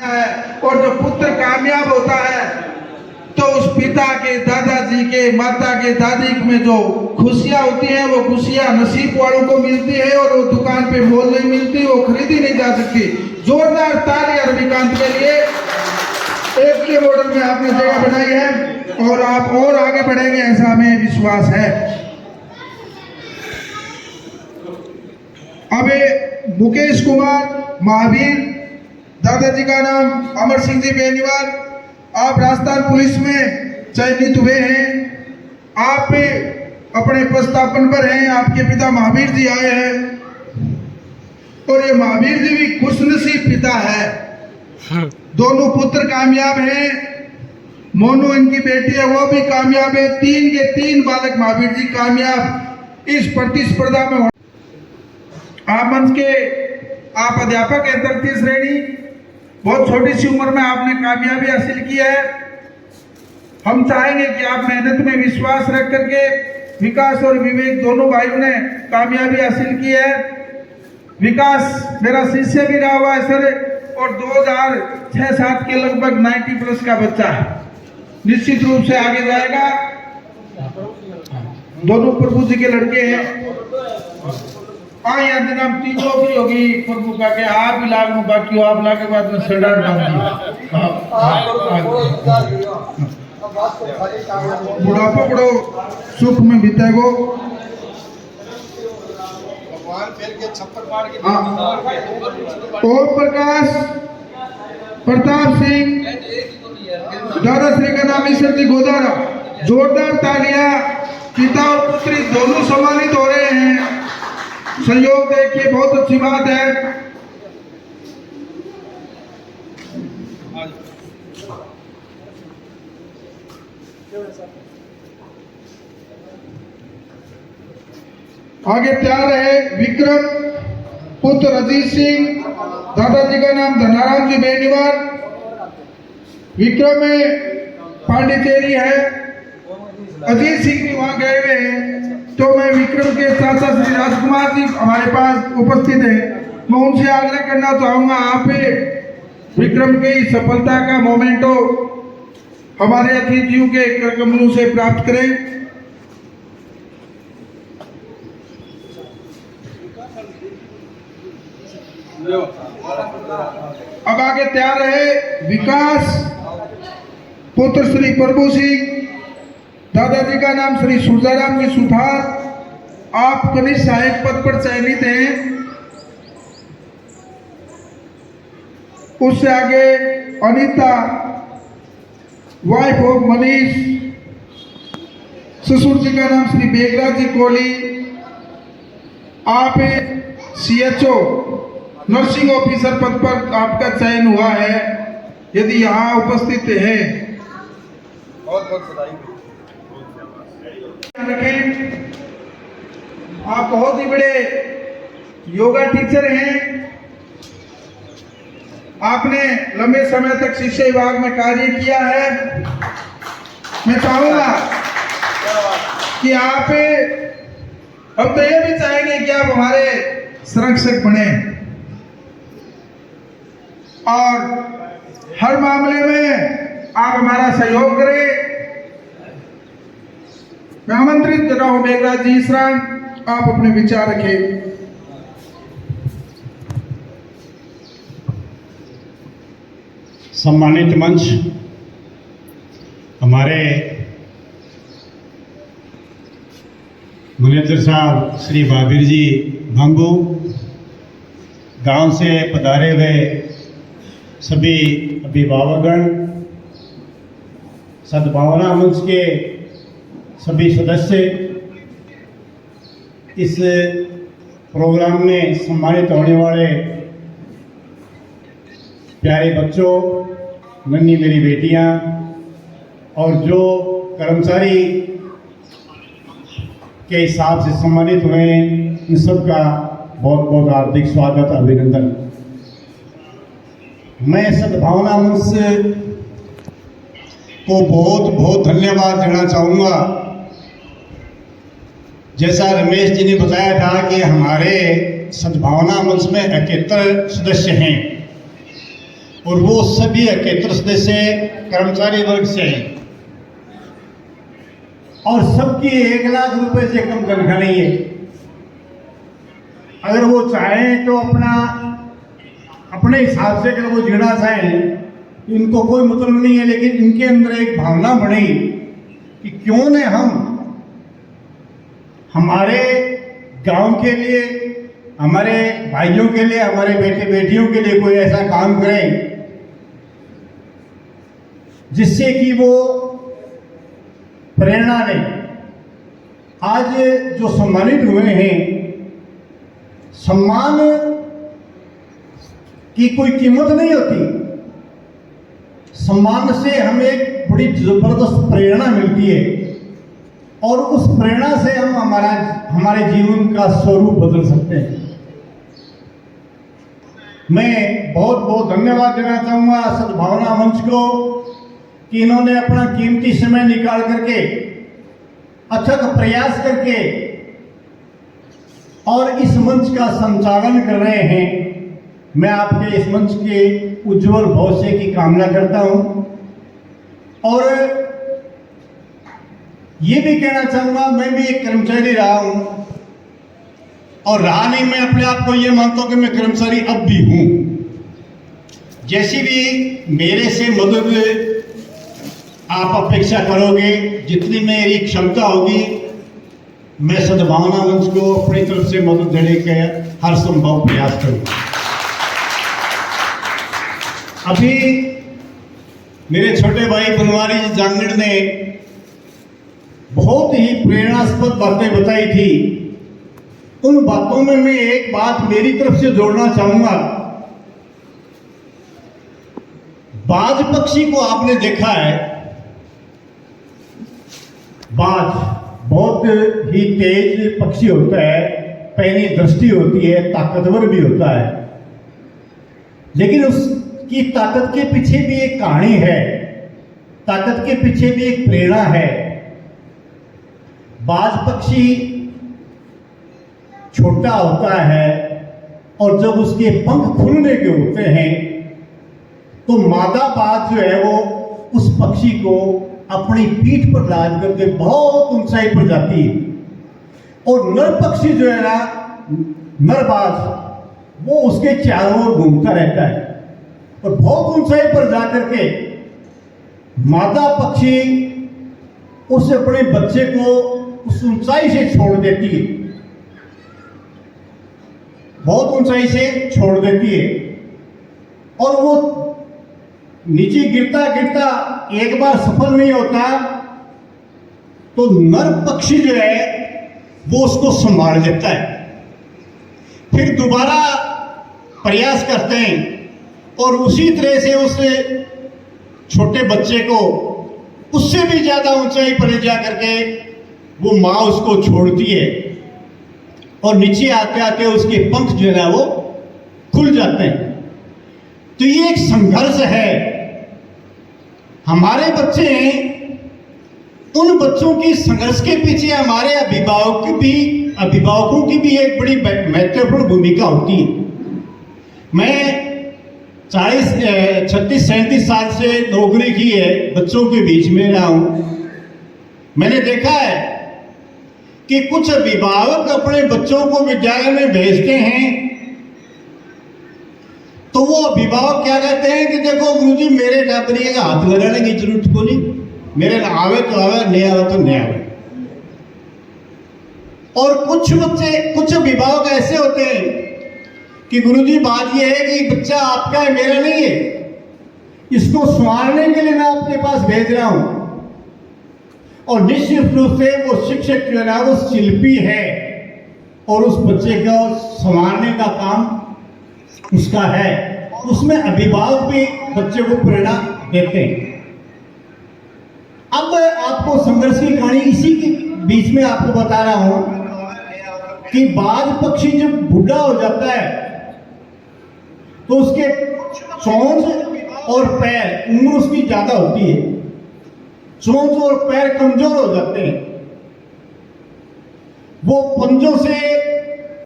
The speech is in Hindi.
है। और जो पुत्र कामयाब होता है तो उस पिता के, दादाजी के, माता के, दादी में जो खुशियां होती हैं वो खुशियां नसीब वालों को मिलती है और वो दुकान पे मोल नहीं मिलती, वो खरीदी नहीं जा सकती। जोरदार तालियां रविकांत के लिए। एक के मॉडल में आपने जगह बनाई है और आप और आगे बढ़ेंगे ऐसा हमें विश्वास है। अब मुकेश कुमार महावीर, दादाजी का नाम अमर सिंह जी बेनीवाल, आप राजस्थान पुलिस में चयनित हुए हैं। आप अपने पदस्थापन पर हैं, आपके पिता महावीर जी आए हैं और ये महावीर जी भी खुशनसीब पिता है। दोनों पुत्र कामयाब हैं। मोनू इनकी बेटी है, वो भी कामयाब है। 3 के 3 बालक महावीर जी कामयाब इस प्रतिस्पर्धा में। आप मंच के आप अध्यापक हैं 33 श्रेणी, बहुत छोटी सी उम्र में आपने कामयाबी हासिल की है। हम चाहेंगे कि आप मेहनत में विश्वास रख करके, विकास और विवेक दोनों भाइयों ने कामयाबी हासिल की है। विकास मेरा शिष्य भी रहा हुआ है सर और 2006-07 के लगभग 90 प्लस का बच्चा है, निश्चित रूप से आगे जाएगा। दोनों प्रभु जी के लड़के हैं। यहाँ नाम तीनों की होगी प्रभु का के आप ही लाग में बाकी हो, आप लागे बाद में सरदार नाम बुढ़ापा बड़ो सुख में बीतेगो। ओम प्रकाश प्रताप सिंह, दादा श्री का नाम ईश्वर जी गोदारा। जोरदार तालियां। पिता और पुत्री दोनों सम्मानित हो रहे हैं। सहयोग देखिए, बहुत अच्छी बात है। आगे तैयार है विक्रम पुत्र अजीत सिंह, दादाजी का नाम धनाराम जी बेनीवाल। विक्रम में पांडिचेरी है, अजीत सिंह भी वहां गए हुए हैं। तो मैं विक्रम के चाचा श्री राजकुमार जी हमारे पास उपस्थित है, मैं उनसे आग्रह करना चाहूंगा आप विक्रम की सफलता का मोमेंटो हमारे अतिथियों के करकमलों से प्राप्त करें। अब आगे तैयार है विकास पुत्र श्री प्रभु सिंह, दादाजी का नाम श्री सूरजाराम जी सुथार। आप कनिष्ठ सहायक पद पर चयनित हैं। उससे आगे अनीता वाइफ ऑफ मनीष, ससुर जी का नाम श्री बेगराज जी कोहली। आप CHO नर्सिंग ऑफिसर पद पर आपका चयन हुआ है। यदि यहाँ उपस्थित है बहुत बहुत बधाई रखें। आप बहुत ही बड़े योगा टीचर हैं। आपने लंबे समय तक शिक्षा विभाग में कार्य किया है। मैं चाहूंगा कि आप, हम तो ये भी चाहेंगे कि आप हमारे संरक्षक बने और हर मामले में आप हमारा सहयोग करें। मैं आमंत्रित कर रहा हूं मेघराज जी ईसरान, आप अपने विचार रखें। सम्मानित मंच, हमारे मैनेजर साहब श्री महावीर जी भांगू, गांव से पधारे हुए सभी अभिभावकगण, सद्भावना मंच के सभी सदस्य, इस प्रोग्राम में सम्मानित होने वाले प्यारे बच्चों, नन्ही मेरी बेटियां और जो कर्मचारी के हिसाब से सम्मानित हुए, इन सब का बहुत बहुत हार्दिक स्वागत, अभिनंदन। मैं सद्भावना मंच को बहुत बहुत धन्यवाद देना चाहूँगा। जैसा रमेश जी ने बताया था कि हमारे सद्भावना मंच में 71 सदस्य हैं और वो सभी 71 सदस्य कर्मचारी वर्ग से हैं और सबकी 1 लाख रुपए से कम तनख्वाह नहीं है। अगर वो चाहें तो अपने हिसाब से अगर वो जीना चाहें, इनको कोई मतलब नहीं है, लेकिन इनके अंदर एक भावना बनी कि क्यों न हम हमारे गांव के लिए, हमारे भाइयों के लिए, हमारे बेटे बेटियों के लिए कोई ऐसा काम करें जिससे कि वो प्रेरणा लें। आज जो सम्मानित हुए हैं, सम्मान की कोई कीमत नहीं होती, सम्मान से हमें एक बड़ी जबरदस्त प्रेरणा मिलती है और उस प्रेरणा से हम हमारे जीवन का स्वरूप बदल सकते हैं। मैं बहुत बहुत धन्यवाद देना चाहूँगा सद्भावना मंच को कि इन्होंने अपना कीमती समय निकाल करके, अथक प्रयास करके और इस मंच का संचालन कर रहे हैं। मैं आपके इस मंच के उज्जवल भविष्य की कामना करता हूँ और ये भी कहना चाहूँगा, मैं भी एक कर्मचारी रहा हूँ और रहा नहीं, मैं अपने आप को ये मानता हूँ कि मैं कर्मचारी अब भी हूँ। जैसी भी मेरे से मदद आप अपेक्षा करोगे, जितनी मेरी क्षमता होगी, मैं सद्भावना मंच को अपनी तरफ से मदद देने के हर संभव प्रयास करूँगा। अभी मेरे छोटे भाई बनवारी जी जांगड़ ने बहुत ही प्रेरणास्पद बातें बताई थी। उन बातों में मैं एक बात मेरी तरफ से जोड़ना चाहूंगा। बाज पक्षी को आपने देखा है, बाज बहुत ही तेज पक्षी होता है, पैनी दृष्टि होती है, ताकतवर भी होता है, लेकिन उसकी ताकत के पीछे भी एक कहानी है, ताकत के पीछे भी एक प्रेरणा है। बाज पक्षी छोटा होता है और जब उसके पंख खुलने के होते हैं तो मादा बाज जो है वो उस पक्षी को अपनी पीठ पर लाद करके बहुत ऊंचाई पर जाती है और नर पक्षी जो है ना, नर बाज, वो उसके चारों ओर घूमता रहता है और बहुत ऊंचाई पर जाकर के मादा पक्षी उस अपने बच्चे को उस ऊंचाई से छोड़ देती है, बहुत ऊंचाई से छोड़ देती है और वो नीचे गिरता गिरता एक बार सफल नहीं होता तो नर पक्षी जो है वो उसको संभाल लेता है, फिर दोबारा प्रयास करते हैं और उसी तरह से उस छोटे बच्चे को उससे भी ज्यादा ऊंचाई पर ले जा करके वो माँ उसको छोड़ती है और नीचे आते आते उसके पंख जो है वो खुल जाते हैं। तो ये एक संघर्ष है। हमारे बच्चे हैं, उन बच्चों की संघर्ष के पीछे हमारे अभिभावकों की भी एक बड़ी महत्वपूर्ण भूमिका होती है। मैं 36-37 साल से नौकरी की है, बच्चों के बीच में रहा हूं। मैंने देखा है कि कुछ अभिभावक अपने बच्चों को विद्यालय में भेजते हैं तो वो अभिभावक क्या कहते हैं कि देखो गुरुजी मेरे टाबरिए का हाथ लगाने की जरूरत को नहीं, मेरे ना आवे तो आवे, नहीं आवे तो नहीं आवे। और कुछ अभिभावक ऐसे होते हैं कि गुरुजी बात ये है कि बच्चा आपका है, मेरा नहीं है, इसको संवारने के लिए मैं आपके पास भेज रहा हूं। और निश्चित रूप से वो शिक्षक जो है ना वो शिल्पी है और उस बच्चे को संवारने का काम उसका है, उसमें अभिभावक भी बच्चे को प्रेरणा देते हैं। अब आपको संघर्ष की कहानी इसी के बीच में आपको बता रहा हूं कि बाज पक्षी जब बूढ़ा हो जाता है तो उसके चोंच और पैर, उम्र उसकी ज्यादा होती है, चोंच और पैर कमजोर हो जाते हैं, वो पंजों से